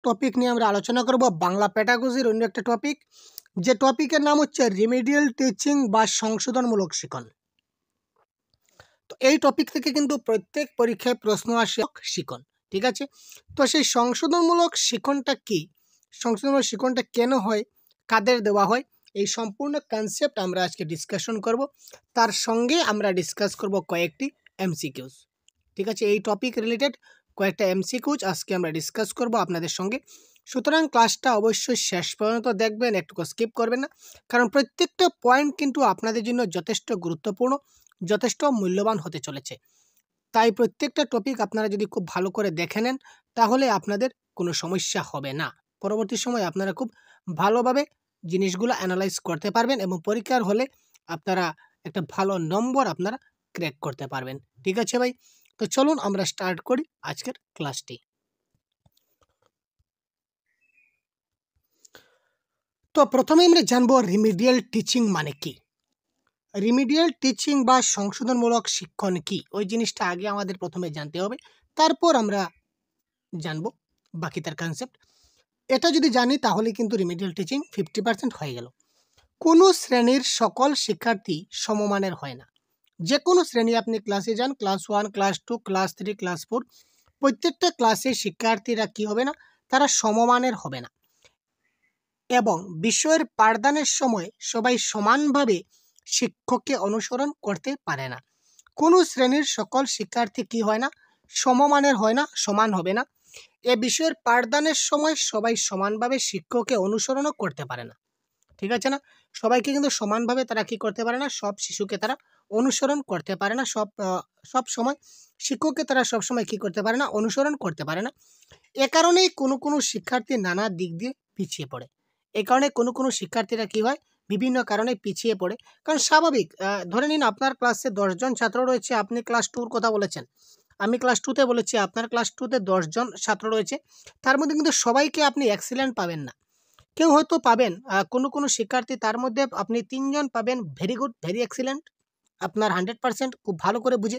Topic নিয়ে আমরা আলোচনা করব, বাংলা পেডাগজির অন্য একটা টপিক, যে টপিকের নাম হচ্ছে রিমিডিয়াল টিচিং বা সংশোধনমূলক শিক্ষণ। তো এই টপিক থেকে কিন্তু প্রত্যেক পরীক্ষায় প্রশ্ন আসে শিক্ষণ, ঠিক আছে। তো সেই সংশোধনমূলক শিক্ষণটা কি, সংশোধনমূলক শিক্ষণটা কেন হয়, কাদের দেওয়া হয়, এই সম্পূর্ণ কনসেপ্ট আমরা আজকে ডিসকাশন করব। তার সঙ্গে আমরা ডিসকাস করব কয়েকটি এমসিকিউজ, ঠিক আছে। এই টপিক রিলেটেড কয়েকটা এমসিকিউজ আজকে আমরা ডিসকাস করব আপনাদের সঙ্গে। সুতরাং ক্লাসটা অবশ্যই শেষ পর্যন্ত দেখবেন, একটুকু স্কিপ করবেন না, কারণ প্রত্যেকটা পয়েন্ট কিন্তু আপনাদের জন্য যথেষ্ট গুরুত্বপূর্ণ, যথেষ্ট মূল্যবান হতে চলেছে। তাই প্রত্যেকটা টপিক আপনারা যদি খুব ভালো করে দেখে নেন, তাহলে আপনাদের কোনো সমস্যা হবে না। পরবর্তী সময় আপনারা খুব ভালোভাবে জিনিসগুলো অ্যানালাইজ করতে পারবেন এবং পরীক্ষার হলে আপনারা একটা ভালো নম্বর আপনারা ক্র্যাক করতে পারবেন, ঠিক আছে ভাই। তো চলুন আমরা স্টার্ট করি আজকের ক্লাসটি। তো প্রথমে আমরা জানবো রিমিডিয়াল টিচিং মানে কি। রিমিডিয়াল টিচিং বা সংশোধনমূলক শিক্ষণ কি, ওই জিনিসটা আগে আমাদের প্রথমে জানতে হবে, তারপর আমরা জানবো বাকি তার কনসেপ্ট। এটা যদি জানি তাহলে কিন্তু রিমিডিয়াল টিচিং 50% হয়ে গেল। কোনো শ্রেণীর সকল শিক্ষার্থী সমমানের হয় না। যে কোনো শ্রেণী, আপনি ক্লাসে যান, ক্লাস 1, ক্লাস 2, ক্লাস 3, ক্লাস 4, প্রত্যেকটা ক্লাসে শিক্ষার্থীরা কি হবে না, তারা সমমানের হবে না। এবং বিষয়ের পাঠদানের সময় সবাই সমানভাবে শিক্ষককে অনুসরণ করতে পারে না। কোনো শ্রেণীর সকল শিক্ষার্থী কি হয় না, সমমানের হয় না, সমান হবে না। এ বিষয়ের পাঠদানের সময় সবাই সমানভাবে শিক্ষককে অনুসরণও করতে পারে না, ঠিক আছে না। সবাইকে কিন্তু সমানভাবে তারা কি করতে পারে না, সব শিশুকে তারা অনুসরণ করতে পারে না, সব সময় শিক্ষককে তারা সব সময় কি করতে পারে না, অনুসরণ করতে পারে না। এ কারণেই কোনো শিক্ষার্থী নানা দিক দিয়ে পিছিয়ে পড়ে। এ কারণে কোনো শিক্ষার্থীরা কি হয়, বিভিন্ন কারণে পিছিয়ে পড়ে। কারণ স্বাভাবিক, ধরে নিন আপনার ক্লাসে 10 জন ছাত্র রয়েছে, আপনি ক্লাস 2 কথা বলেছেন, আমি ক্লাস 2-তে বলেছি, আপনার ক্লাস 2-তে 10 জন ছাত্র রয়েছে। তার মধ্যে কিন্তু সবাইকে আপনি এক্সিলেন্ট পাবেন না। কেউ হয়তো পাবেন, কোনো শিক্ষার্থী তার মধ্যে আপনি 3 জন পাবেন ভেরি গুড, ভেরি এক্সিলেন্ট, আপনার 100% খুব ভালো করে বুঝে।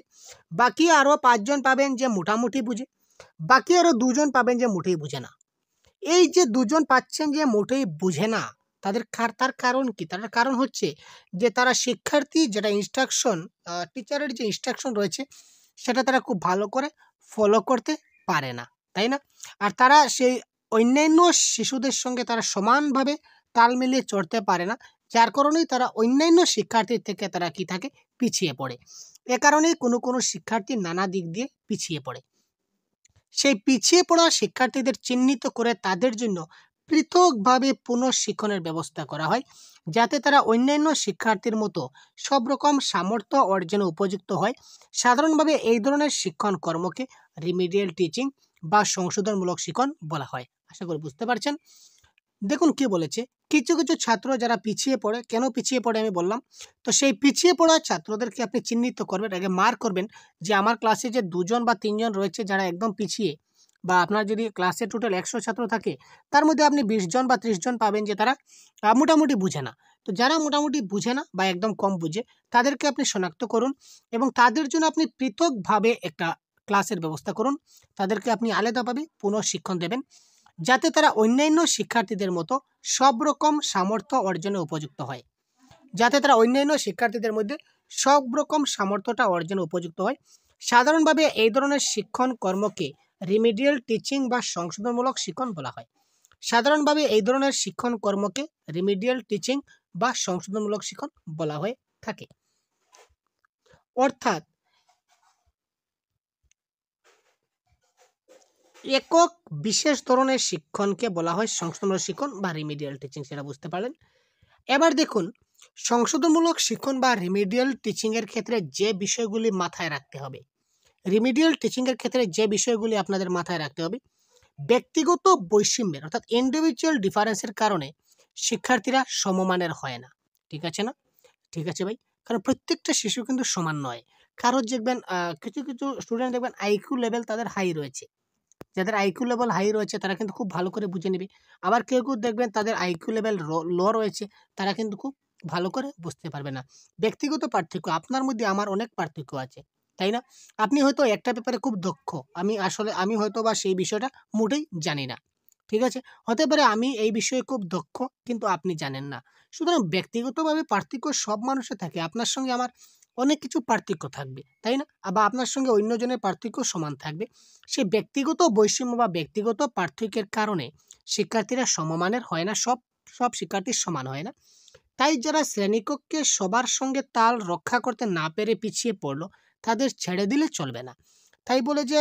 বাকি আরও 5 জন পাবেন যে মোটামুটি বুঝে। বাকি আরও 2 জন পাবেন যে মোটেই বুঝে না। এই যে 2 জন পাচ্ছেন যে মোটেই বুঝে না, তার কারণ কি? তার কারণ হচ্ছে যে তারা শিক্ষার্থী যেটা ইনস্ট্রাকশন, টিচারের যে ইনস্ট্রাকশন রয়েছে সেটা তারা খুব ভালো করে ফলো করতে পারে না, তাই না? আর তারা সেই অন্যান্য শিশুদের সঙ্গে তারা সমানভাবে তাল মিলিয়ে চড়তে পারে না, যার কারণেই তারা অন্যান্য শিক্ষার্থীর থেকে তারা কি থাকে, পিছিয়ে পড়ে। এ কারণেই কোনো শিক্ষার্থী নানা দিক দিয়ে পিছিয়ে পড়ে। সেই পিছিয়ে পড়া শিক্ষার্থীদের চিহ্নিত করে তাদের জন্য পৃথকভাবে পুনঃশিক্ষণের ব্যবস্থা করা হয়, যাতে তারা অন্যান্য শিক্ষার্থীর মতো সব রকম সামর্থ্য অর্জনে উপযুক্ত হয়। সাধারণভাবে এই ধরনের শিক্ষণ কর্মকে রিমিডিয়াল টিচিং বা সংশোধনমূলক শিক্ষণ বলা হয়। আশা করি বুঝতে পারছেন। দেখুন কি বলেছে, কিছু ছাত্র যারা পিছিয়ে পড়ে, কেন পিছিয়ে পড়ে আমি বললাম। তো সেই পিছিয়ে পড়া ছাত্রদেরকে আপনি চিহ্নিত করবেন, আগে মার্ক করবেন যে আমার ক্লাসে যে 2 জন বা 3 জন রয়েছে যারা একদম পিছিয়ে, বা আপনার যদি ক্লাসে টোটাল 100 ছাত্র থাকে, তার মধ্যে আপনি 20 জন বা 30 জন পাবেন যে তারা মোটামুটি বুঝে না। তো যারা মোটামুটি বুঝে না বা একদম কম বুঝে, তাদেরকে আপনি শনাক্ত করুন এবং তাদের জন্য আপনি পৃথকভাবে একটা ক্লাসের ব্যবস্থা করুন। তাদেরকে আপনি আলাদাভাবে পুনঃশিক্ষণ দেবেন, যাতে তারা অন্যান্য শিক্ষার্থীদের মতো সব রকম সামর্থ্য অর্জনে উপযুক্ত হয়, যাতে তারা অন্যান্য শিক্ষার্থীদের মধ্যে সব রকম সামর্থ্যটা অর্জনে উপযুক্ত হয়। সাধারণভাবে এই ধরনের শিক্ষণ কর্মকে রিমিডিয়াল টিচিং বা সংশোধনমূলক শিক্ষণ বলা হয়। সাধারণভাবে এই ধরনের শিক্ষণ কর্মকে রিমিডিয়াল টিচিং বা সংশোধনমূলক শিক্ষণ বলা হয়ে থাকে। অর্থাৎ একক বিশেষ ধরনের শিক্ষণকে বলা হয় সংশোধনমূলক শিক্ষণ বা রিমিডিয়াল টিচিং, সেটা বুঝতে পারলেন। এবার দেখুন, সংশোধনমূলক শিক্ষণ বা রিমিডিয়াল টিচিংয়ের ক্ষেত্রে যে বিষয়গুলি মাথায় রাখতে হবে, রিমিডিয়াল টিচিংয়ের ক্ষেত্রে যে বিষয়গুলি আপনাদের মাথায় রাখতে হবে, ব্যক্তিগত বৈষম্যের অর্থাৎ ইন্ডিভিজুয়াল ডিফারেন্সের কারণে শিক্ষার্থীরা সমমানের হয় না, ঠিক আছে না? ঠিক আছে ভাই, কারণ প্রত্যেকটা শিশু কিন্তু সমান নয়। কারোর দেখবেন কিছু স্টুডেন্ট দেখবেন আইকিউ লেভেল তাদের হাই রয়েছে, যাদের আইকিউ লেভেল হাই রয়েছে তারা কিন্তু খুব ভালো করে বুঝে নেবে। আবার কেউ দেখবেন তাদের আইকিউ লেভেল লো রয়েছে, তারা কিন্তু খুব ভালো করে বুঝতে পারবে না। ব্যক্তিগত পার্থক্য, আপনার মধ্যে আমার অনেক পার্থক্য আছে, তাই না? আপনি হয়তো একটা ব্যাপারে খুব দক্ষ, আমি হয়তো বা সেই বিষয়টা মোটেই জানি না। ঠিক আছে? হতে পারে আমি এই বিষয়ে খুব দক্ষ কিন্তু আপনি জানেন না। সুতরাং ব্যক্তিগতভাবে পার্থক্য সব মানুষের থাকে। আপনার সঙ্গে আমার অনেক কিছু পার্থক্য থাকবে, তাই না? বা আপনার সঙ্গে অন্যজনের পার্থক্য সমান থাকবে। সেই ব্যক্তিগত বৈষম্য বা ব্যক্তিগত পার্থক্যের কারণে শিক্ষার্থীরা সমমানের হয় না, সব শিক্ষার্থী সমান হয় না। তাই যারা শ্রেণীকক্ষে সবার সঙ্গে তাল রক্ষা করতে না পেরে পিছিয়ে পড়লো, তাদের ছেড়ে দিলে চলবে না। তাই বলে যে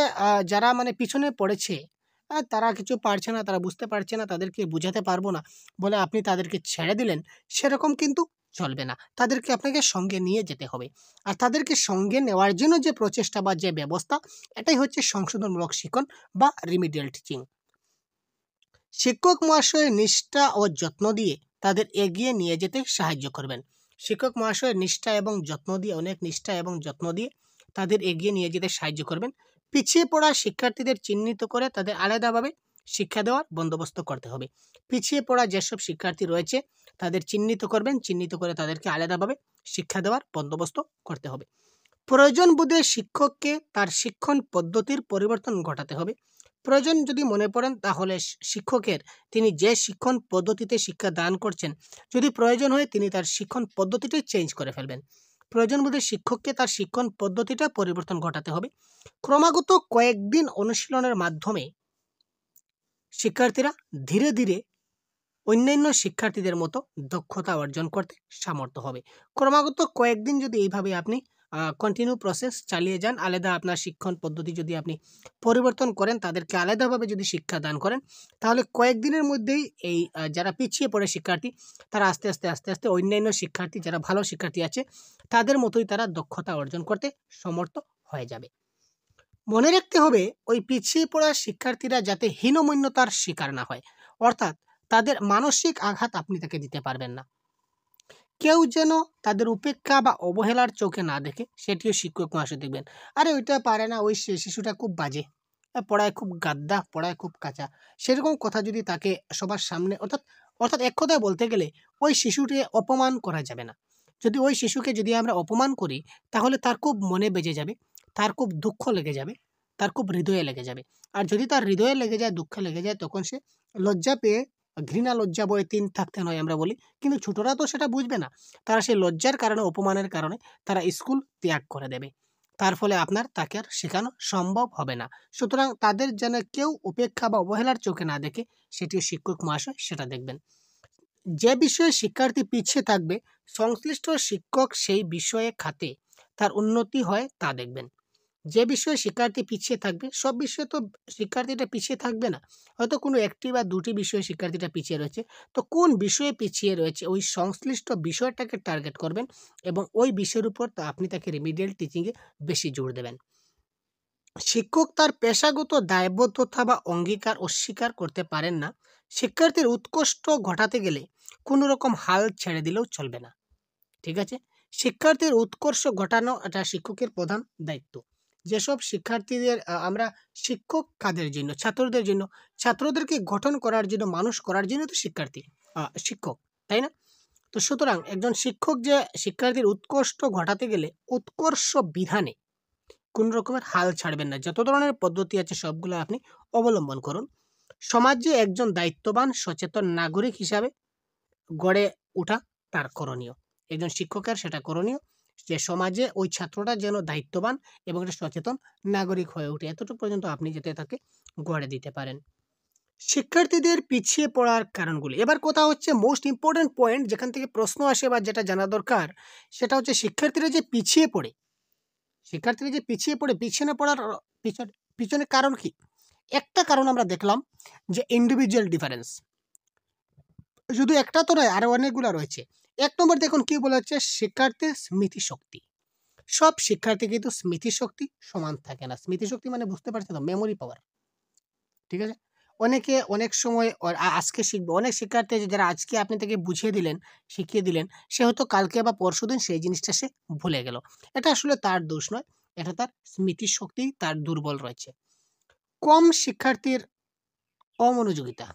যারা মানে পিছনে পড়েছে, তারা কিছু পারছে না, তারা বুঝতে পারছে না, তাদেরকে বুঝাতে পারবো না বলে আপনি তাদেরকে ছেড়ে দিলেন, সেরকম কিন্তু চলবে না। তাদেরকে আপনাকে সঙ্গে নিয়ে যেতে হবে। আর তাদেরকে সঙ্গে নেওয়ার জন্য যে প্রচেষ্টা বা যে ব্যবস্থা, এটাই হচ্ছে সংশোধনমূলক শিক্ষণ বা রিমিডিয়াল টিচিং। শিক্ষক মহাশয়ের নিষ্ঠা ও যত্ন দিয়ে তাদের এগিয়ে নিয়ে যেতে সাহায্য করবেন। শিক্ষক মহাশয়ের নিষ্ঠা এবং যত্ন দিয়ে, অনেক নিষ্ঠা এবং যত্ন দিয়ে তাদের এগিয়ে নিয়ে যেতে সাহায্য করবেন। পিছিয়ে পড়া শিক্ষার্থীদের চিহ্নিত করে তাদের আলাদাভাবে শিক্ষা দেওয়ার বন্দোবস্ত করতে হবে। পিছিয়ে পড়া যেসব শিক্ষার্থী রয়েছে তাদের চিহ্নিত করবেন, চিহ্নিত করে তাদেরকে আলাদাভাবে শিক্ষা দেওয়ার বন্দোবস্ত করতে হবে। প্রয়োজন বোধে শিক্ষককে তার শিক্ষণ পদ্ধতির পরিবর্তন ঘটাতে হবে। প্রয়োজন যদি মনে পড়েন তাহলে শিক্ষকের, তিনি যে শিক্ষণ পদ্ধতিতে শিক্ষা দান করছেন, যদি প্রয়োজন হয় তিনি তার শিক্ষণ পদ্ধতিটাই চেঞ্জ করে ফেলবেন। প্রয়োজন বোধে শিক্ষককে তার শিক্ষণ পদ্ধতিটা পরিবর্তন ঘটাতে হবে। ক্রমাগত কয়েকদিন অনুশীলনের মাধ্যমে শিক্ষার্থীরা ধীরে ধীরে অন্যান্য শিক্ষার্থীদের মতো দক্ষতা অর্জন করতে সামর্থ্য হবে। ক্রমাগত কয়েকদিন যদি এইভাবে আপনি কন্টিনিউ প্রসেস চালিয়ে যান, আলাদা আপনার শিক্ষণ পদ্ধতি যদি আপনি পরিবর্তন করেন, তাদেরকে আলাদাভাবে যদি শিক্ষা দান করেন, তাহলে কয়েকদিনের মধ্যেই এই যারা পিছিয়ে পড়ে শিক্ষার্থী, তারা আস্তে আস্তে আস্তে আস্তে অন্যান্য শিক্ষার্থী, যারা ভালো শিক্ষার্থী আছে, তাদের মতোই তারা দক্ষতা অর্জন করতে সমর্থ হয়ে যাবে। মনে রাখতে হবে ওই পিছিয়ে পড়া শিক্ষার্থীরা যাতে হীনমন্যতার শিকার না হয়, অর্থাৎ তাদের মানসিক আঘাত আপনি তাকে দিতে পারবেন না। কেউ যেন তাদের উপেক্ষা বা অবহেলার চোখে না দেখে, সেটিও শিক্ষক মহাশয় দেখবেন। আরে ওইটা পারে না, ওই শিশুটা খুব বাজে, পড়ায় খুব গাদ্দা, পড়ায় খুব কাঁচা, সেরকম কথা যদি তাকে সবার সামনে, অর্থাৎ অর্থাৎ এক কথায় বলতে গেলে ওই শিশুটিকে অপমান করা যাবে না। যদি ওই শিশুকে যদি আমরা অপমান করি, তাহলে তার খুব মনে বেজে যাবে, তার খুব দুঃখ লেগে যাবে, তার খুব হৃদয়ে লেগে যাবে। আর যদি তার হৃদয়ে লেগে যায়, দুঃখে লেগে যায়, তখন সে লজ্জা পেয়ে, ঘৃণা লজ্জা বয়ে তিন থাকতে নয় আমরা বলি, কিন্তু ছোটরা তো সেটা বুঝবে না। তারা সেই লজ্জার কারণে, অপমানের কারণে তারা স্কুল ত্যাগ করে দেবে। তার ফলে আপনার তাকে আর শেখানো সম্ভব হবে না। সুতরাং তাদের যেন কেউ উপেক্ষা বা অবহেলার চোখে না দেখে, সেটিও শিক্ষক মহাশয় সেটা দেখবেন। যে বিষয়ে শিক্ষার্থী পিছিয়ে থাকবে, সংশ্লিষ্ট শিক্ষক সেই বিষয়ে খাতে তার উন্নতি হয় তা দেখবেন। যে বিষয়ে শিক্ষার্থী পিছিয়ে থাকবে, সব বিষয়ে তো শিক্ষার্থীটা পিছিয়ে থাকবে না। হয়তো কোনো একটি বা দুটি বিষয়ে শিক্ষার্থীটা পিছিয়ে রয়েছে। তো কোন বিষয়ে পিছিয়ে রয়েছে, ওই সংশ্লিষ্ট বিষয়টাকে টার্গেট করবেন এবং ওই বিষয়ের উপর আপনি তাকে রিমিডিয়াল টিচিংয়ে বেশি জোর দেবেন। শিক্ষক তার পেশাগত দায়বদ্ধতা বা অঙ্গীকার অস্বীকার করতে পারেন না। শিক্ষার্থীর উৎকর্ষ ঘটাতে গেলে কোনো রকম হাল ছেড়ে দিলেও চলবে না। ঠিক আছে? শিক্ষার্থীর উৎকর্ষ ঘটানো এটা শিক্ষকের প্রধান দায়িত্ব। যেসব শিক্ষার্থীদের আমরা শিক্ষক কাদের জন্য? ছাত্রদের জন্য। ছাত্রদেরকে গঠন করার জন্য, মানুষ করার জন্য তো শিক্ষক, তাই না? তো সুতরাং একজন শিক্ষক যে শিক্ষার্থীর উৎকর্ষ ঘটাতে গেলে উৎকর্ষ বিধানে কোন রকমের হাল ছাড়বেন না। যত ধরনের পদ্ধতি আছে সবগুলো আপনি অবলম্বন করুন। সমাজে একজন দায়িত্ববান সচেতন নাগরিক হিসাবে গড়ে ওঠা তার করণীয়। একজন শিক্ষকের সেটা করণীয় যে সমাজে ওই ছাত্রটা যেন দায়িত্ববান এবং একটা সচেতন নাগরিক হয়ে ওঠে। এতটুকু পর্যন্ত আপনি যাতে তাকে গড়ে দিতে পারেন। শিক্ষার্থীদের পিছিয়ে পড়ার কারণগুলি। এবার কথা হচ্ছে মোস্ট ইম্পোর্টেন্ট পয়েন্ট, যেখান থেকে প্রশ্ন আসে বা যেটা জানা দরকার, সেটা হচ্ছে শিক্ষার্থীরা যে পিছিয়ে পড়ে, পিছনে পড়ার পিছনে কারণ কি? একটা কারণ আমরা দেখলাম যে ইন্ডিভিজুয়াল ডিফারেন্স। শুধু একটা তো নয়, আরো অনেকগুলো রয়েছে। ১ নম্বর দেখুন কি বলা হচ্ছে, শিক্ষার্থীর স্মৃতিশক্তি। সব শিক্ষার্থী কিন্তু স্মৃতিশক্তি সমান থাকে না। স্মৃতিশক্তি মানে বুঝতে পারছেন তো? মেমোরি পাওয়ার। ঠিক আছে? অনেকে অনেক সময় আজকে শিখবে। অনেক শিক্ষার্থী আছে যারা আজকে আপনি তাকে বুঝিয়ে দিলেন, শিখিয়ে দিলেন, সে হয়তো কালকে বা পরশুদিন সেই জিনিসটা সে ভুলে গেল। এটা আসলে তার দোষ নয়, এটা তার স্মৃতিশক্তি তার দুর্বল রয়েছে। কম শিক্ষার্থীর অমনোযোগিতা।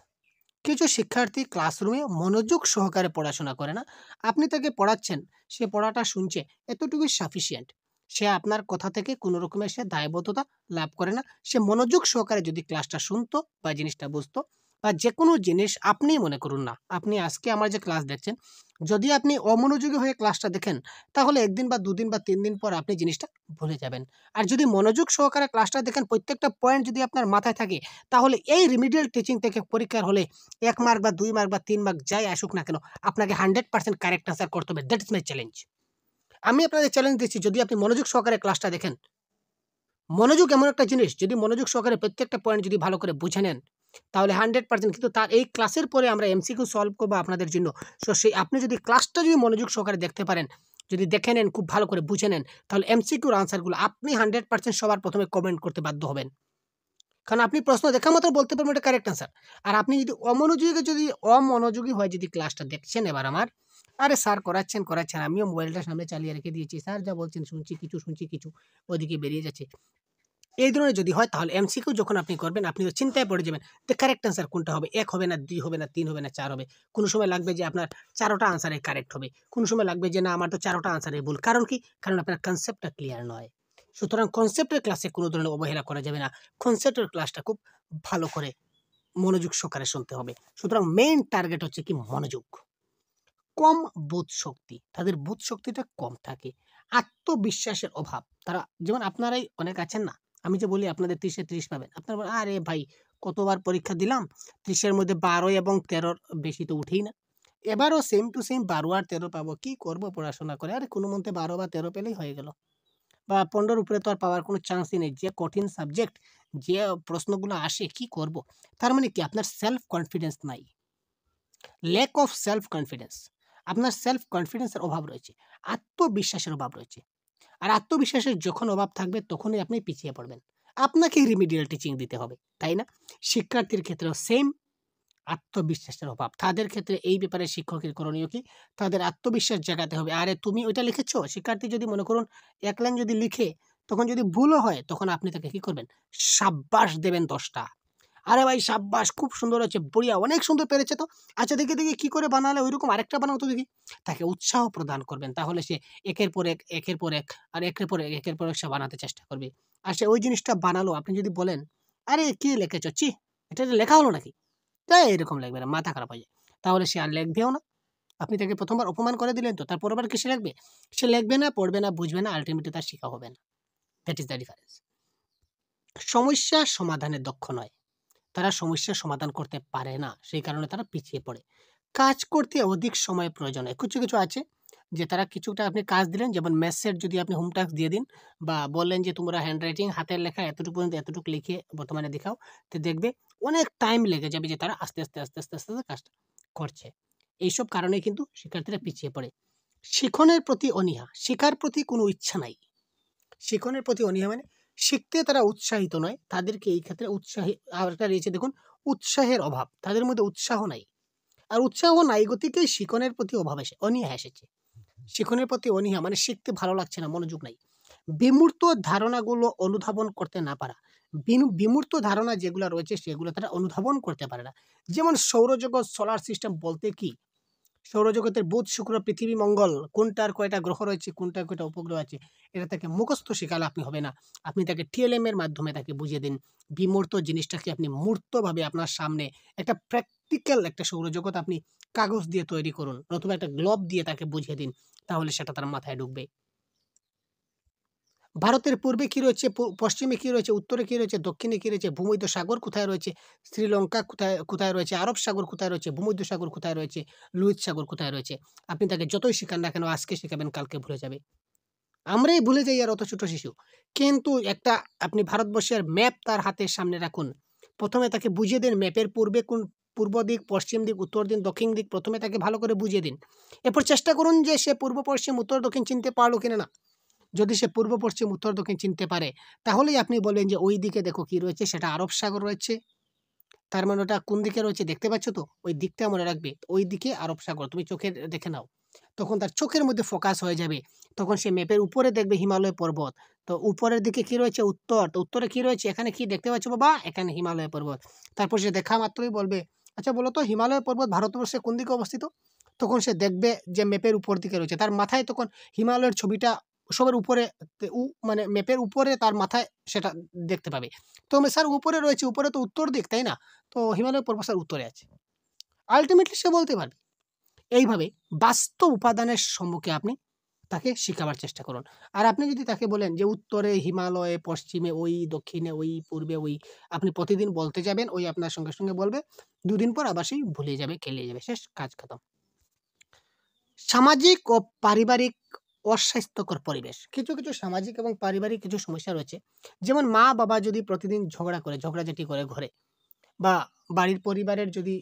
কিছু শিক্ষার্থী ক্লাসরুমে মনোযোগ সহকারে পড়াশোনা করে না। আপনি তাকে পড়াচ্ছেন, সে পড়াটা শুনছে, এতটুকুই সাফিসিয়েন্ট। সে আপনার কথা থেকে কোনো রকমের সে দায়বদ্ধতা লাভ করে না। সে মনোযোগ সহকারে যদি ক্লাসটা শুনতো বা জিনিসটা বুঝতো, বা বা যে কোনো জিনিস আপনিই মনে করুন না, আপনি আজকে আমার যে ক্লাস দেখছেন, যদি আপনি অমনোযোগী হয়ে ক্লাসটা দেখেন, তাহলে ১ দিন বা ২ দিন বা ৩ দিন পর আপনি জিনিসটা ভুলে যাবেন। আর যদি মনোযোগ সহকারে ক্লাসটা দেখেন, প্রত্যেকটা পয়েন্ট যদি আপনার মাথায় থাকে, তাহলে এই রিমিডিয়াল টিচিং থেকে পরীক্ষার হলে ১ মার্ক বা ২ মার্ক বা ৩ মার্ক যাই আসুক না কেন, আপনাকে 100% কারেক্ট আনসার করতে হবে। That is my challenge. আমি আপনাদের চ্যালেঞ্জ দিচ্ছি, যদি আপনি মনোযোগ সহকারে ক্লাসটা দেখেন, মনোযোগ এমন একটা জিনিস, যদি মনোযোগ সহকারে প্রত্যেকটা পয়েন্ট যদি ভালো করে বুঝে নেন, তাহলে 100% কিন্তু তার এই ক্লাসের পরে আমরা এমসিকিউ সলভ করব আপনাদের জন্য। সো সেই আপনি যদি ক্লাসটা যদি মনোযোগ সহকারে দেখতে পারেন, যদি দেখে নেন, খুব ভালো করে বুঝে নেন, তাহলে এমসিকিউর আনসারগুলো আপনি 100% সবার প্রথমে কমেন্ট করতে বাধ্য হবেন। কারণ আপনি প্রশ্ন দেখা মাত্র বলতে পারবেন এটা কারেক্ট আনসার। আর আপনি যদি অমনোযোগী হয়ে যদি ক্লাসটা দেখছেন এবার আমার, আরে স্যার করাচ্ছেন, আমিও মোবাইলটা সামনে চালিয়ে রেখে দিয়েছি। স্যার যা বলছেন শুনছি কিছু, ওদিকে বেরিয়ে যাচ্ছে। এই ধরনের যদি হয়, তাহলে এমসিকিউ যখন আপনি করবেন, আপনি তো চিন্তায় পড়ে যাবেন যে কারেক্ট আনসার কোনটা হবে। ১ হবে না, ২ হবে না, ৩ হবে না, ৪ হবে। কোনো সময় লাগবে যে আপনার ৪ টা আনসারে কারেক্ট হবে। কোনো সময় লাগবে যে না, আমার তো ৪ টা আনসারে ভুল। কারণ কি? কারণ আপনার কনসেপ্টটা ক্লিয়ার নয়। সুতরাং কনসেপ্টের ক্লাসে কোনো ধরনের অবহেলা করা যাবে না। কনসেপ্টের ক্লাসটা খুব ভালো করে মনোযোগ সহকারে শুনতে হবে। সুতরাং মেইন টার্গেট হচ্ছে কি? মনোযোগ। কম বোধ শক্তি, তাদের বোধ শক্তিটা কম থাকে। আত্মবিশ্বাসের অভাব। তারা যেমন আপনারাই অনেক আছেন না? আমি যে বলি আপনাদের ৩০ এ ৩০ পাবেন। আপনারা বলেন, "আরে ভাই, কতবার পরীক্ষা দিলাম, ৩০ এর মধ্যে ১২ এবং ১৩ র বেশি তো উঠেই না। এবারও সেম টু সেম ১২ আর ১৩ পাবো। কি করব পড়াশোনা করে? আরে কোনো মতে ১২ বা ১৩ পেলেই হয়ে গেল। বা ১৫ র উপরে তো আর পাওয়ার কোনো চান্সই নেই। যে কঠিন সাবজেক্ট, যে প্রশ্নগুলো আসে, কি করব?" তার মানে কি? আপনার সেলফ কনফিডেন্স নাই। Lack of self confidence. আপনার সেলফ কনফিডেন্সের অভাব রয়েছে। আত্মবিশ্বাসের অভাব রয়েছে। আর আত্মবিশ্বাসের যখন অভাব থাকবে, তখনই আপনি পিছিয়ে পড়বেন। আপনাকেই রিমিডিয়াল টিচিং দিতে হবে, তাই না? শিক্ষার্থীর ক্ষেত্রেও সেম, আত্মবিশ্বাসের অভাব। তাদের ক্ষেত্রে এই ব্যাপারে শিক্ষকের করণীয় কি? তাদের আত্মবিশ্বাস জাগাতে হবে। আরে তুমি ওইটা লিখেছ? শিক্ষার্থী যদি মনে করুন ১ লাইন যদি লিখে, তখন যদি ভুলও হয়, তখন আপনি তাকে কি করবেন? শাব্বাস দেবেন ১০ টা। আরে ভাই সাব্বাস! খুব সুন্দর হয়েছে, বঢ়িয়া, অনেক সুন্দর পেরেছে তো। আচ্ছা দেখি কি করে বানালে, ঐরকম আরেকটা বানাও তো দেখি। তাকে উৎসাহ প্রদান করবেন। তাহলে সে একের পর এক, একের পর এক, আর একের পর এক সে বানাতে চেষ্টা করবে। আর সে ওই জিনিসটা বানালো, আপনি যদি বলেন, "আরে কি লিখেছ? ছি! এটা লেখা হলো নাকি?" এরকম লিখবে না, মাথা খারাপ হয়ে যায়। তাহলে সে আর লিখবেও না। আপনি তাকে ১ম বার অপমান করে দিলেন তো, তার পরের বার কি সে লিখবে? সে লিখবে না, পড়বে না, বুঝবে না, আল্টিমেটলি তার শিখা হবে না। That is the difference. সমস্যা সমাধানে দক্ষ নয়। তারা সমস্যার সমাধান করতে পারে না। সেই কারণে তারা পিছিয়ে পড়ে। কাজ করতে অধিক সময় প্রয়োজন হয়। কিছু আছে যে তারা কিছুটা আপনি কাজ দিলেন, যেমন ম্যাথসের যদি আপনি হোম টাস্ক দিয়ে দিন বা বললেন যে তোমরা হ্যান্ডরাইটিং হাতের লেখা এতটুকু পর্যন্ত এতটুকু লিখে বর্তমানে দেখাও। তো দেখবে অনেক টাইম লেগে যাবে যে তারা আস্তে আস্তে কাজটা করছে। এইসব কারণেই কিন্তু শিক্ষার্থীরা পিছিয়ে পড়ে। শিখনের প্রতি অনীহা, শেখার প্রতি কোনো ইচ্ছা নাই। শিখনের প্রতি অনীহা মানে শিখতে তারা উৎসাহিত নয়। তাদেরকে এই ক্ষেত্রে আরেকটা রয়েছে দেখুন, উৎসাহের অভাব। তাদের মধ্যে উৎসাহ নাই। আর উৎসাহ নাই গতিকেই শিখনের প্রতি অনীহা এসেছে। শিখনের প্রতি অনীহা মানে শিখতে ভালো লাগছে না, মনোযোগ নাই। বিমূর্ত ধারণাগুলো অনুধাবন করতে না পারা। বিমূর্ত ধারণা যেগুলা রয়েছে সেগুলো তারা অনুধাবন করতে পারে না। যেমন সৌরজগৎ, সোলার সিস্টেম বলতে কি? সৌরজগতের বুধ, শুক্র, পৃথিবী, মঙ্গল কোনটার কয়টা গ্রহ রয়েছে, কোনটার কয়টা উপগ্রহ আছে, এটা তাকে মুখস্থ শেখালে আপনি হবে না। আপনি তাকে টিএলএম এর মাধ্যমে তাকে বুঝিয়ে দিন। বিমূর্ত জিনিসটাকে আপনি মূর্তভাবে আপনার সামনে একটা প্র্যাকটিক্যাল একটা সৌরজগৎ আপনি কাগজ দিয়ে তৈরি করুন, নতুবা একটা গ্লোব দিয়ে তাকে বুঝিয়ে দিন। তাহলে সেটা তার মাথায় ঢুকবে। ভারতের পূর্বে কি রয়েছে, পশ্চিমে কি রয়েছে, উত্তরে কি রয়েছে, দক্ষিণে কি রয়েছে, ভূমধ্য সাগর কোথায় রয়েছে, শ্রীলঙ্কা কোথায় রয়েছে, আরব সাগর কোথায় রয়েছে, ভূমধ্য সাগর কোথায় রয়েছে, লোহিত সাগর কোথায় রয়েছে। আপনি তাকে যতই শেখান না কেন, আজকে শেখাবেন, কালকে ভুলে যাবে। আমরাই ভুলে যাই, আর অত ছোট শিশু। কিন্তু একটা আপনি ভারতবর্ষের ম্যাপ তার হাতের সামনে রাখুন। ১ম এ তাকে বুঝিয়ে দিন ম্যাপের পূর্বে কোন, পূর্ব দিক, পশ্চিম দিক, উত্তর দিক, দক্ষিণ দিক ১ম এ তাকে ভালো করে বুঝিয়ে দিন। এরপর চেষ্টা করুন যে সে পূর্ব, পশ্চিম, উত্তর, দক্ষিণ চিনতে পারল কিনা না। যদি সে পূর্ব, পশ্চিম, উত্তর, দক্ষিণ চিনতে পারে, তাহলেই আপনি বলবেন যে ওই দিকে দেখো কি রয়েছে, সেটা আরব সাগর রয়েছে। তার মানে ওটা কোন দিকে রয়েছে দেখতে পাচ্ছ তো? ওই দিকটা মনে রাখবে। ওই দিকে আরব সাগর তুমি চোখে দেখে নাও। তখন তার চোখের মধ্যে ফোকাস হয়ে যাবে। তখন সে ম্যাপের উপরে দেখবে হিমালয় পর্বত। তো উপরের দিকে কি রয়েছে? উত্তর। তো উত্তরে কি রয়েছে? এখানে কি দেখতে পাচ্ছ বাবা? এখানে হিমালয় পর্বত। তারপর সে দেখা মাত্রই বলবে, "আচ্ছা বলো তো হিমালয় পর্বত ভারতবর্ষের কোন দিকে অবস্থিত?" তখন সে দেখবে যে ম্যাপের উপর দিকে রয়েছে। তার মাথায় তখন হিমালয়ের ছবিটা সবার উপরে মানে ম্যাপের উপরে তার মাথায় সেটা দেখতে পাবে। তো স্যার উপরে রয়েছে, উপরে তো উত্তর দিক, তাই না? তো হিমালয় পর্বত স্যার উত্তরে আছে। আল্টিমেটলি সে বলতে পারবে। এইভাবে বাস্তব উপাদানের সম্মুখে আপনি তাকে শিখাবার চেষ্টা করুন। আর আপনি যদি তাকে বলেন যে উত্তরে হিমালয়ে, পশ্চিমে ওই, দক্ষিণে ওই, পূর্বে ওই, আপনি প্রতিদিন বলতে যাবেন, ওই আপনার সঙ্গে, সঙ্গে বলবে। ২ দিন পর আবার সেই ভুলে যাবে, কেলিয়ে যাবে। শেষ, কাজ খতম। সামাজিক ও পারিবারিক অস্বাস্থ্যকর পরিবেশ। কিছু, কিছু সামাজিক এবং পারিবারিক কিছু সমস্যা রয়েছে। যেমন মা-বাবা যদি প্রতিদিন ঝগড়াঝাটি করে ঘরে, বা বাড়ির পরিবারের যদি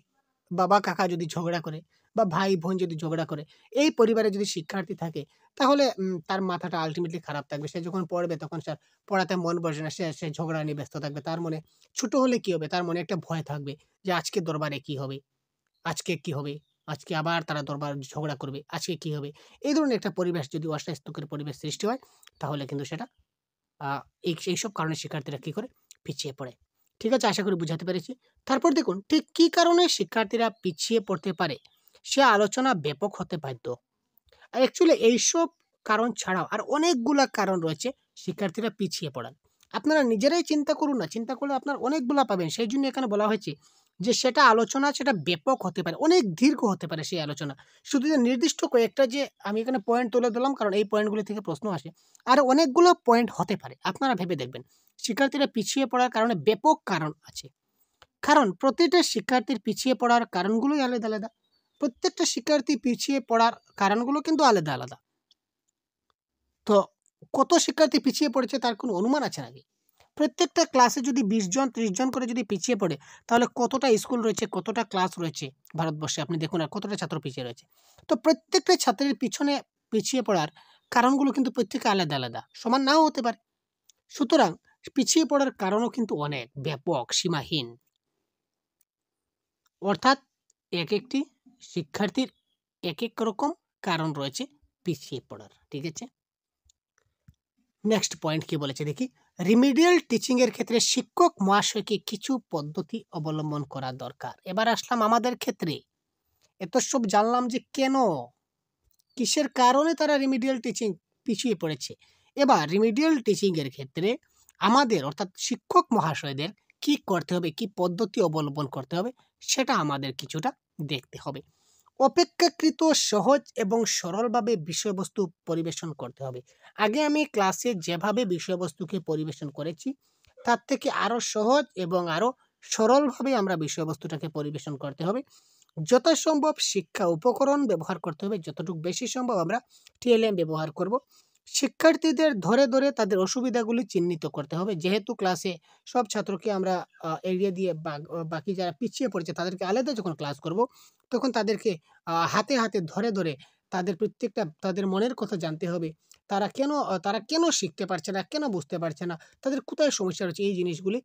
বাবা-কাকা যদি ঝগড়া করে, বা ভাই-বোন যদি ঝগড়া করে, এই পরিবারে যদি শিক্ষার্থী থাকে, তাহলে তার মাথাটা আল্টিমেটলি খারাপ থাকবে। সে যখন পড়বে তখন সে পড়াতে মন বসবে না। সে ঝগড়া নিয়ে ব্যস্ত থাকবে। তার মনে ছোট হলে কি হবে? তার মনে একটা ভয় থাকবে যে আজকে দরবারে কি হবে? আজকে কি হবে? আজকে আবার তারা দরবার ঝগড়া করবে। আজকে কি হবে? এই ধরনের একটা পরিবেশ যদি অস্বাস্থ্যকর পরিবেশ সৃষ্টি হয়, তাহলে কিন্তু সেটা আ এইসব কারণে শিক্ষার্থীরা কি করে? পিছিয়ে পড়ে। ঠিক আছে? আশা করি বুঝাতে পেরেছি। তারপর দেখুন ঠিক কি কারণে শিক্ষার্থীরা পিছিয়ে পড়তে পারে, সে আলোচনা ব্যাপক হতে বাধ্য। অ্যাকচুয়ালি এইসব কারণ ছাড়াও আর অনেকগুলা কারণ রয়েছে শিক্ষার্থীরা পিছিয়ে পড়ার। আপনারা নিজেরাই চিন্তা করুন না। চিন্তা করলে আপনার অনেকগুলা পাবেন। সেইজন্য এখানে বলা হয়েছে যে সেটা আলোচনা সেটা ব্যাপক হতে পারে। অনেক দীর্ঘ হতে পারে সেই আলোচনা। শুধু যে নির্দিষ্ট কয়েকটা যে আমি এখানে পয়েন্ট তুলে দিলাম কারণ এই পয়েন্টগুলি থেকে প্রশ্ন আসে। আরো অনেকগুলো পয়েন্ট হতে পারে। আপনারা ভেবে দেখবেন। শিক্ষার্থীরা পিছিয়ে পড়ার কারণে ব্যাপক কারণ আছে। কারণ প্রতিটা শিক্ষার্থীর পিছিয়ে পড়ার কারণগুলোই আলাদা, আলাদা। প্রত্যেকটা শিক্ষার্থী পিছিয়ে পড়ার কারণগুলো কিন্তু আলাদা, আলাদা। তো কত শিক্ষার্থী পিছিয়ে পড়েছে তার কোনো অনুমান আছে নাকি? প্রত্যেকটা ক্লাসে যদি ২০ জন ৩০ জন করে যদি পিছিয়ে পড়ে, তাহলে কতটা স্কুল রয়েছে, কতটা ক্লাস রয়েছে ভারতবর্ষে আপনি দেখুন আর কতটা ছাত্র পিছিয়ে রয়েছে। তো প্রত্যেকটা ছাত্রের পিছনে পিছিয়ে পড়ার কারণগুলো কিন্তু প্রত্যেকে আলাদা, আলাদা। সমান নাও হতে পারে। সুতরাং পিছিয়ে পড়ার কারণও কিন্তু অনেক ব্যাপক, সীমাহীন। অর্থাৎ একেকটি শিক্ষার্থীর একেক রকম কারণ রয়েছে পিছিয়ে পড়ার। ঠিক আছে? নেক্সট পয়েন্ট কি বলেছে দেখি। রিমিডিয়াল টিচিং এর ক্ষেত্রে শিক্ষক মহাশয়কে কিছু পদ্ধতি অবলম্বন করা দরকার। এবার আসলাম আমাদের ক্ষেত্রে। এত সব জানলাম যে কেন, কিসের কারণে তারা রিমিডিয়াল টিচিং পিছিয়ে পড়েছে। এবার রিমিডিয়াল টিচিং এর ক্ষেত্রে আমাদের অর্থাৎ শিক্ষক মহাশয়দের কি করতে হবে, কি পদ্ধতি অবলম্বন করতে হবে, সেটা আমাদের কিছুটা দেখতে হবে। অপেক্ষাকৃত সহজ এবং সরলভাবে বিষয়বস্তু পরিবেশন করতে হবে। আগে আমি ক্লাসে যেভাবে বিষয়বস্তুকে পরিবেশন করেছি, তার থেকে আরো সহজ এবং আরো সরলভাবে আমরা বিষয়বস্তুটাকে পরিবেশন করতে হবে। যথাসম্ভব শিক্ষা উপকরণ ব্যবহার করতে হবে। যতটুকু বেশি সম্ভব আমরা টিএলএম ব্যবহার করব। শিক্ষার্থীদের ধরে, ধরে তাদের অসুবিধাগুলি চিহ্নিত করতে হবে। যেহেতু ক্লাসে সব ছাত্রকে আমরা এড়িয়ে দিয়ে বাকি যারা পিছিয়ে পড়েছে তাদেরকে আলাদা যখন ক্লাস করব, তখন তাদেরকে হাতে, হাতে ধরে, ধরে তাদের প্রত্যেকটা তাদের মনের কথা জানতে হবে। তারা কেন শিখতে পারছে না, কেন বুঝতে পারছে না, তাদের কোথায় সমস্যা রয়েছে এই জিনিসগুলি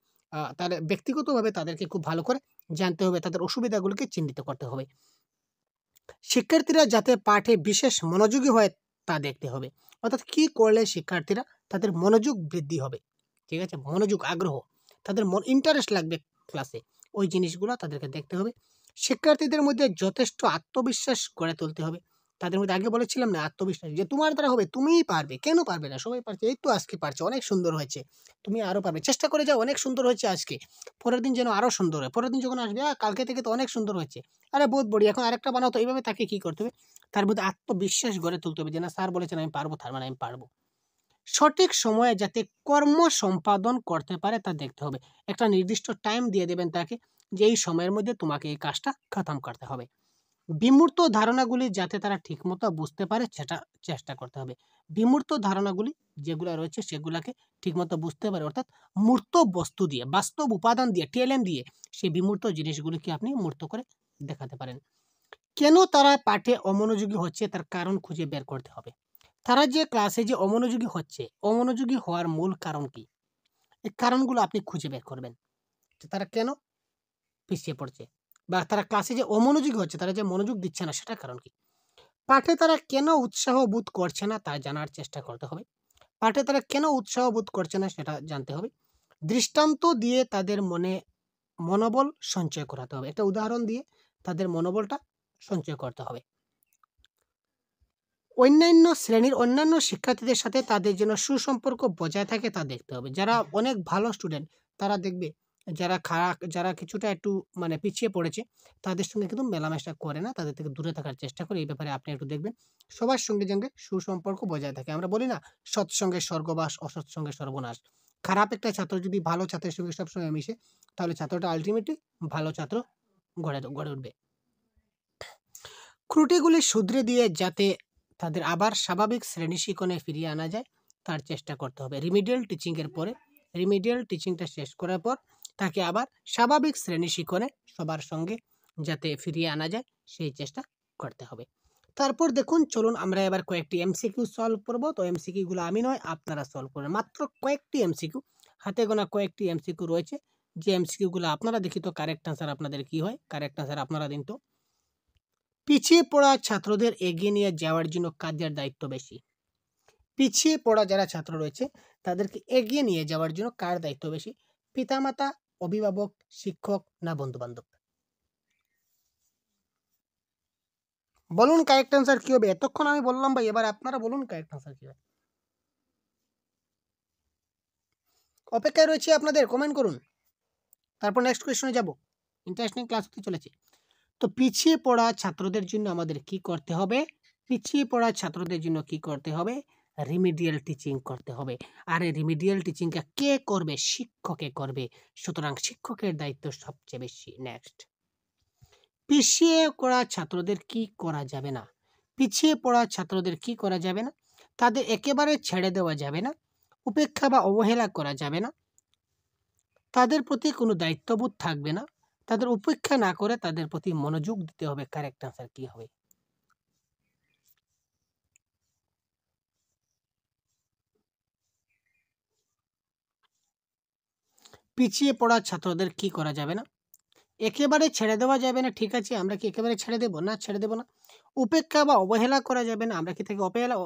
তাদের ব্যক্তিগতভাবে তাদেরকে খুব ভালো করে জানতে হবে। তাদের অসুবিধাগুলোকে চিহ্নিত করতে হবে। শিক্ষার্থীরা যাতে পাঠে বিশেষ মনোযোগী হয় তা দেখতে হবে। অর্থাৎ কি করলে শিক্ষার্থীরা তাদের মনোযোগ বৃদ্ধি হবে। ঠিক আছে? মনোযোগ, আগ্রহ, তাদের ইন্টারেস্ট লাগবে ক্লাসে। ওই জিনিসগুলো তাদেরকে দেখতে হবে। শিক্ষার্থীদের মধ্যে যথেষ্ট আত্মবিশ্বাস গড়ে তুলতে হবে। তাদের মধ্যে আগে বলেছিলাম না আত্মবিশ্বাস যে তোমার দ্বারা হবে, তুমিই পারবে। কেন পারবে না? সবাই পারছে। এই তো আজকে পারছে। অনেক সুন্দর হয়েছে। তুমি আরো পারবে। চেষ্টা করে যাও, অনেক সুন্দর হয়েছে আজকে। পরের দিন যেন আরো সুন্দর হয়। পরের দিন যখন আসবে, কালকে থেকে তো অনেক সুন্দর হয়েছে। আরে বহুত বড়িয়া, এখন আরেকটা বানাও তো। এইভাবে তাকে কি করতে হবে? তার মধ্যে আত্মবিশ্বাস গড়ে তুলতে হবে যে না স্যার বলেছেন আমি পারবো, তার মানে আমি পারবো। সঠিক সময়ে যাতে কর্ম সম্পাদন করতে পারে তা দেখতে হবে। একটা নির্দিষ্ট টাইম দিয়ে দেবেন তাকে যে এই সময়ের মধ্যে তোমাকে এই কাজটা খতম করতে হবে। বিমূর্ত ধারণাগুলি যাতে তারা ঠিকমতো বুঝতে পারে সেটা চেষ্টা করতে হবে। বিমূর্ত ধারণাগুলি যেগুলা রয়েছে সেগুলাকে ঠিকমতো বুঝতে পারে, অর্থাৎ মূর্ত বস্তু দিয়ে, বাস্তব উপাদান দিয়ে, টিএলএম দিয়ে সেই বিমূর্ত জিনিসগুলিকে আপনি মূর্ত করে দেখাতে পারেন। কেন তারা পাঠে অমনোযোগী হচ্ছে তার কারণ খুঁজে বের করতে হবে। তারা যে ক্লাসে যে অমনোযোগী হচ্ছে, অমনোযোগী হওয়ার মূল কারণ কি? এই কারণগুলো আপনি খুঁজে বের করবেন। যে তারা কেন পিছিয়ে পড়ছে? বা তারা ক্লাসে যে অমনোযোগী হচ্ছে, তারা যে মনোযোগ দিচ্ছে না সেটার কারণ কি? পাঠে তারা কেন উৎসাহ বোধ করছে না তা জানার চেষ্টা করতে হবে। পাঠে তারা কেন উৎসাহ বোধ করছে না সেটা জানতে হবে। দৃষ্টান্ত দিয়ে তাদের মনে মনোবল সঞ্চয় করাতে হবে। একটা উদাহরণ দিয়ে তাদের মনোবলটা সঞ্চয় করতে হবে। অন্যান্য শ্রেণীর অন্যান্য শিক্ষার্থীদের সাথে তাদের যেন সুসম্পর্ক বজায় থাকে তা দেখতে হবে। যারা অনেক ভালো স্টুডেন্ট তারা দেখবে যারা খারাপ, যারা কিছুটা একটু মানে পিছিয়ে পড়েছে তাদের সঙ্গে কিন্তু মেলামেশা করে না, তাদের থেকে দূরে থাকার চেষ্টা করে। এই ব্যাপারে আপনি একটু দেখবেন সবার সঙ্গে যেন সুসম্পর্ক বজায় থাকে। আমরা বলি না সৎসঙ্গে স্বর্গবাস, অসৎ সঙ্গে সর্বনাশ। খারাপ একটা ছাত্র যদি ভালো ছাত্রের সঙ্গে সবসময় মিশে তাহলে ছাত্রটা আলটিমেটলি ভালো ছাত্র গড়ে উঠবে। ত্রুটিগুলি শুধরে দিয়ে যাতে তাদের আবার স্বাভাবিক শ্রেণী শিক্ষণে ফিরিয়ে আনা যায় তার চেষ্টা করতে হবে। রিমিডিয়াল টিচিং এর পরে, রিমিডিয়াল টিচিংটা শেষ করার পর তাকে আবার স্বাভাবিক শ্রেণী শিক্ষণে সবার সঙ্গে যাতে ফিরিয়ে আনা যায় সেই চেষ্টা করতে হবে। তারপর দেখুন, চলুন আমরা এবার কয়েকটি এমসিকিউ সলভ করব। তো এমসিকিউ গুলো আমি নয়, আপনারা সলভ করবেন। মাত্র কয়েকটি এমসিকিউ, হাতে গোনা কয়েকটি এমসিকিউ রয়েছে, যে এমসিকিউ গুলো আপনারা দেখি তো কারেক্ট আনসার আপনাদের কি হয়। কারেক্ট আনসার আপনারা দিন তো। পিছিয়ে পড়া ছাত্রদের এগিয়ে নিয়ে যাওয়ার জন্য কাদের দায়িত্ব বেশি? পিছিয়ে পড়া যারা ছাত্র রয়েছে তাদেরকে এগিয়ে নিয়ে যাওয়ার জন্য কার দায়িত্ব বেশি? পিতামাতা, অভিভাবক, শিক্ষক না বন্ধু বান্ধব? বলুন কারেক্ট আনসার কি হবে। এতক্ষণ আমি বললাম ভাই, এবার আপনারা বলুন কারেক্ট আনসার কি হবে। অপেক্ষায় রয়েছে আপনাদের, কমেন্ট করুন। তারপর নেক্সট কোয়েশ্চনে যাব। ইন্টারেস্টিং ক্লাস হতে চলেছে। তো পিছিয়ে পড়া ছাত্রদের জন্য আমাদের কি করতে হবে? পিছিয়ে পড়া ছাত্রদের জন্য কি করতে হবে? রিমিডিয়াল টিচিং করতে হবে। আর এই রিমিডিয়াল টিচিংটা কে করবে? শিক্ষকে করবে। সুতরাং শিক্ষকের দায়িত্ব সবচেয়ে বেশি। নেক্সট, পিছিয়ে পড়া ছাত্রদের কি করা যাবে না? পিছিয়ে পড়া ছাত্রদের কি করা যাবে না? তাদের একেবারে ছেড়ে দেওয়া যাবে না, উপেক্ষা বা অবহেলা করা যাবে না, তাদের প্রতি কোনো দায়িত্ববোধ থাকবে না, তাদের উপেক্ষা না করে তাদের প্রতি মনোযোগ দিতে হবে। কারেক্ট আনসার কি হবে? পিছিয়ে পড়া ছাত্রদের কি করা যাবে না? একেবারে ছেড়ে দেওয়া যাবে না, ঠিক আছে, আমরা কি একেবারে ছেড়ে দেব না? ছেড়ে দেব না। উপেক্ষা বা অবহেলা করা যাবে না, আমরা কি থেকে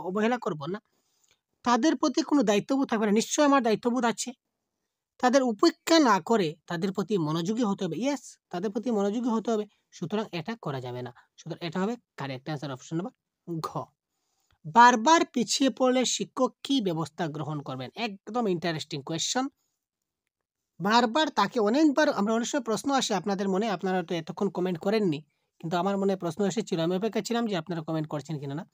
অবহেলা করব না। তাদের প্রতি কোনো দায়িত্ববোধ থাকবে না, নিশ্চয়ই আমার দায়িত্ববোধ আছে। তাদের উপেক্ষা না করে তাদের প্রতি মনোযোগী হতে হবে। ইয়েস, তাদের প্রতি মনোযোগী হতে হবে। সুতরাং এটা করা যাবে না। সুতরাং এটা হবে কারেক্ট অ্যান্সার, অপশন নাম্বার ঘ। বারবার পিছিয়ে পড়লে শিক্ষক কি ব্যবস্থা গ্রহণ করবেন? একদম ইন্টারেস্টিং কোয়েশ্চন। বারবার তাকে অনেকবার, আমরা অনেক সময় প্রশ্ন আসে আপনাদের মনে, আপনারা তো এতক্ষণ কমেন্ট করেননি, কিন্তু আমার মনে প্রশ্ন এসেছিল, আমি অপেক্ষা ছিলাম যে আপনারা কমেন্ট করছেন কিনা না।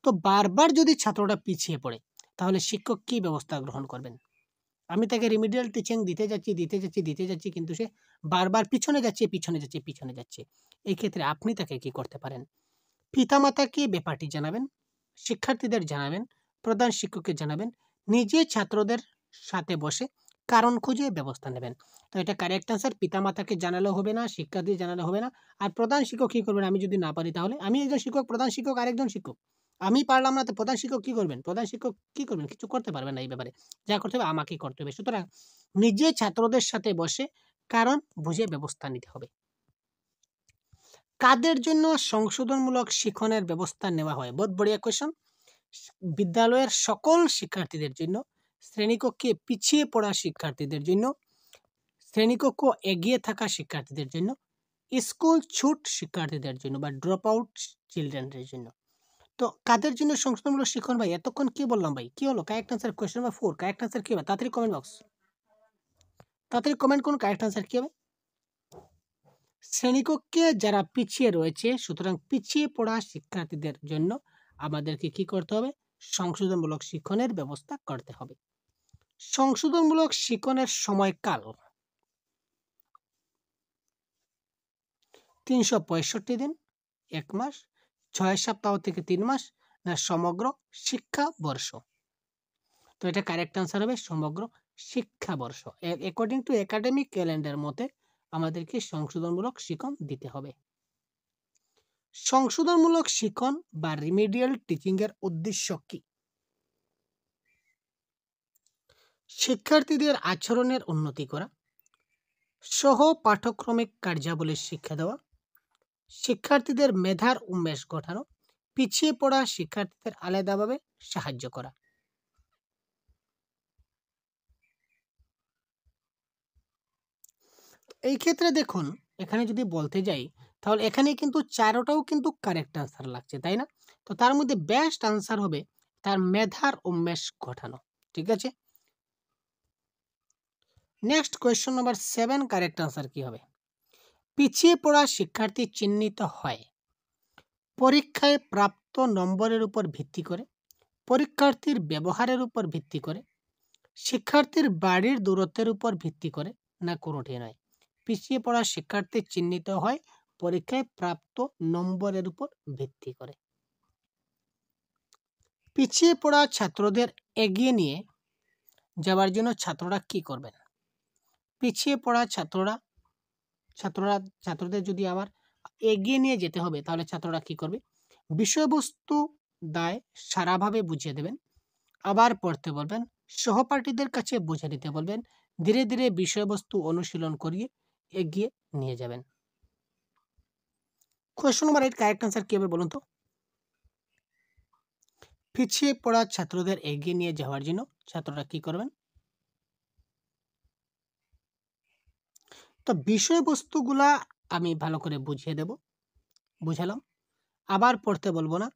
তো বারবার যদি ছাত্রটা পিছিয়ে পড়ে তাহলে শিক্ষক কি ব্যবস্থা গ্রহণ করবেন? আমি তাকে রিমিডিয়াল টিচিং দিতে যাচ্ছি, কিন্তু সে বারবার পিছনে যাচ্ছে। এই ক্ষেত্রে আপনি তাকে কি করতে পারেন? পিতামাতাকে ব্যাপারটি জানাবেন, শিক্ষার্থীদের জানাবেন, প্রধান শিক্ষককে জানাবেন, নিজে ছাত্রদের সাথে বসে কারণ খুঁজে ব্যবস্থা নেবেন। তো এটা কারেক্ট আনসার। পিতামাতাকে জানালে হবে না, শিক্ষার্থী জানালে হবে না। আর প্রধান শিক্ষক কি করবেন? আমি যদি না পারি তাহলে আমি একজন শিক্ষক, প্রধান শিক্ষক আরেকজন শিক্ষক। আমি পারলাম না তো প্রধান শিক্ষক কি করবেন? প্রধান শিক্ষক কি করবেন? কিছু করতে পারবেন না এই ব্যাপারে। যা করতে হবে আমাকেই করতে হবে। সুতরাং নিজে ছাত্রদের সাথে বসে কারণ বুঝে ব্যবস্থা নিতে হবে। কাদের জন্য সংশোধনমূলক শিক্ষণের ব্যবস্থা নেওয়া হয়? বহুত বড়িয়া কোয়েশ্চন। বিদ্যালয়ের সকল শিক্ষার্থীদের জন্য, শ্রেণীকক্ষে পিছিয়ে পড়া শিক্ষার্থীদের জন্য, শ্রেণীকক্ষ এগিয়ে থাকা শিক্ষার্থীদের জন্য, স্কুল ছুট শিক্ষার্থীদের জন্য বা ড্রপ আউট চিলড্রেনদের জন্য। তো কাদের জন্য সংশোধনমূলক শিক্ষণ? ভাই এতক্ষণ কি বললাম ভাই, কি হলো? Correct answer question number 4। Correct answer কি হবে? তাড়াতাড়ি কমেন্ট বক্স, তাড়াতাড়ি কমেন্ট করুন কারেক্ট আনসার কি হবে। শ্রেণীকক্ষে যারা পিছিয়ে রয়েছে, সুতরাং পিছিয়ে পড়া শিক্ষার্থীদের জন্য আমাদেরকে কি করতে হবে? সংশোধনমূলক শিক্ষণের ব্যবস্থা করতে হবে। সংশোধনমূলক শিক্ষণের সময়কাল 365 দিন, 1 মাস, 6 সপ্তাহ থেকে 3 মাস, না সমগ্র শিক্ষাবর্ষ? তো এটা কারেক্ট আনসার হবে সমগ্র শিক্ষাবর্ষ। অ্যাকর্ডিং টু একাডেমিক ক্যালেন্ডার মতে আমাদেরকে সংশোধনমূলক শিক্ষণ দিতে হবে। সংশোধনমূলক শিক্ষণ বা রিমিডিয়াল টিচিং এর উদ্দেশ্য কি? শিক্ষার্থীদের আচরণের উন্নতি করা, সহ পাঠ্যক্রমিক কার্যাবলীর শিক্ষা দেওয়া, শিক্ষার্থীদের মেধার উন্মেষ ঘটানো, পিছিয়ে পড়া শিক্ষার্থীদের আলাদাভাবে সাহায্য করা। এই ক্ষেত্রে দেখুন, এখানে যদি বলতে যাই তাহলে এখানে কিন্তু চারোটাও কিন্তু কারেক্ট আনসার লাগছে, তাই না? তো তার মধ্যে বেস্ট আনসার হবে তার মেধার উন্মেষ ঘটানো। ঠিক আছে, next question number 7, correct answer কি হবে? পিছিয়ে পড়া শিক্ষার্থী চিহ্নিত হয় পরীক্ষায় প্রাপ্ত নম্বরের উপর ভিত্তি করে, পরীক্ষার্থীর ব্যবহারের উপর ভিত্তি করে, শিক্ষার্থীর বাড়ির দূরত্বের উপর ভিত্তি করে, না কোনোটি নয়। পিছিয়ে পড়া শিক্ষার্থী চিহ্নিত হয় পরীক্ষায় প্রাপ্ত নম্বরের উপর ভিত্তি করে। পিছিয়ে পড়া ছাত্রদের এগিয়ে নিয়ে যাওয়ার জন্য ছাত্ররা কি করবেন? পিছিয়ে পড়া ছাত্রদের যদি আবার এগিয়ে নিয়ে যেতে হবে তাহলে ছাত্ররা কি করবে? বিষয়বস্তু দায় সারাভাবে বুঝিয়ে দেবেন, আবার পড়তে বলবেন, সহপাঠীদের কাছে বুঝে নিতে বলবেন, ধীরে ধীরে বিষয়বস্তু অনুশীলন করিয়ে এগিয়ে নিয়ে যাবেন। কোয়েশ্চন নাম্বার 8, কারেক্ট আনসার কি হবে বলুন তো? পিছিয়ে পড়া ছাত্রদের এগিয়ে নিয়ে যাওয়ার জন্য ছাত্ররা কি করবেন? তো বিষয়বস্তুগুলা আমি ভালো করে বুঝালাম, আবার পড়তে বলবো না,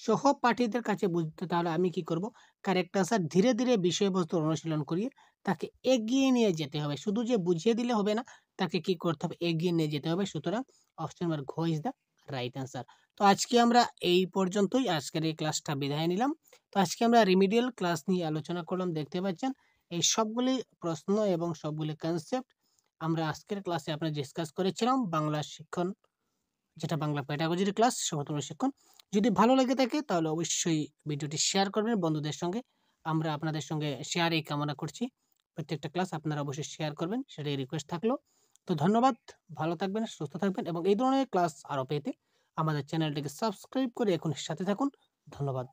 সহপাঠীদের কাছে বুঝতে, তাহলে আমি কি করব? কারেক্ট আনসার ধীরে ধীরে বিষয়বস্তু অনুশীলন করিয়ে তাকে এগিয়ে নিয়ে যেতে হবে। শুধু যে বুঝিয়ে দিলে হবে না, তাকে কি করতে হবে? এগিয়ে নিয়ে যেতে হবে। সুতরাং অপশন নাম্বার ঘ ইজ দ্য রাইট আনসার। তো আজকে আমরা এই পর্যন্তই, আজকের এই ক্লাসটা বিদায় নিলাম। তো আজকে আমরা রিমিডিয়াল ক্লাস নিয়ে আলোচনা করলাম। দেখতে পাচ্ছেন এই সবগুলি প্রশ্ন এবং সবগুলি কনসেপ্ট আমরা আজকের ক্লাসে আপনার ডিসকাস করেছিলাম। বাংলা শিক্ষণ, যেটা বাংলা পেডাগজির ক্লাস, সমতুল্য শিক্ষণ। যদি ভালো লেগে থাকে তাহলে অবশ্যই ভিডিওটি শেয়ার করবেন বন্ধুদের সঙ্গে। আমরা আপনাদের সঙ্গে শেয়ারই কামনা করছি। প্রত্যেকটা ক্লাস আপনারা অবশ্যই শেয়ার করবেন, সেটাই রিকোয়েস্ট থাকলো। তো ধন্যবাদ, ভালো থাকবেন, সুস্থ থাকবেন এবং এই ধরনের ক্লাস আরও পেতে আমাদের চ্যানেলটিকে সাবস্ক্রাইব করে এখন সাথে থাকুন। ধন্যবাদ।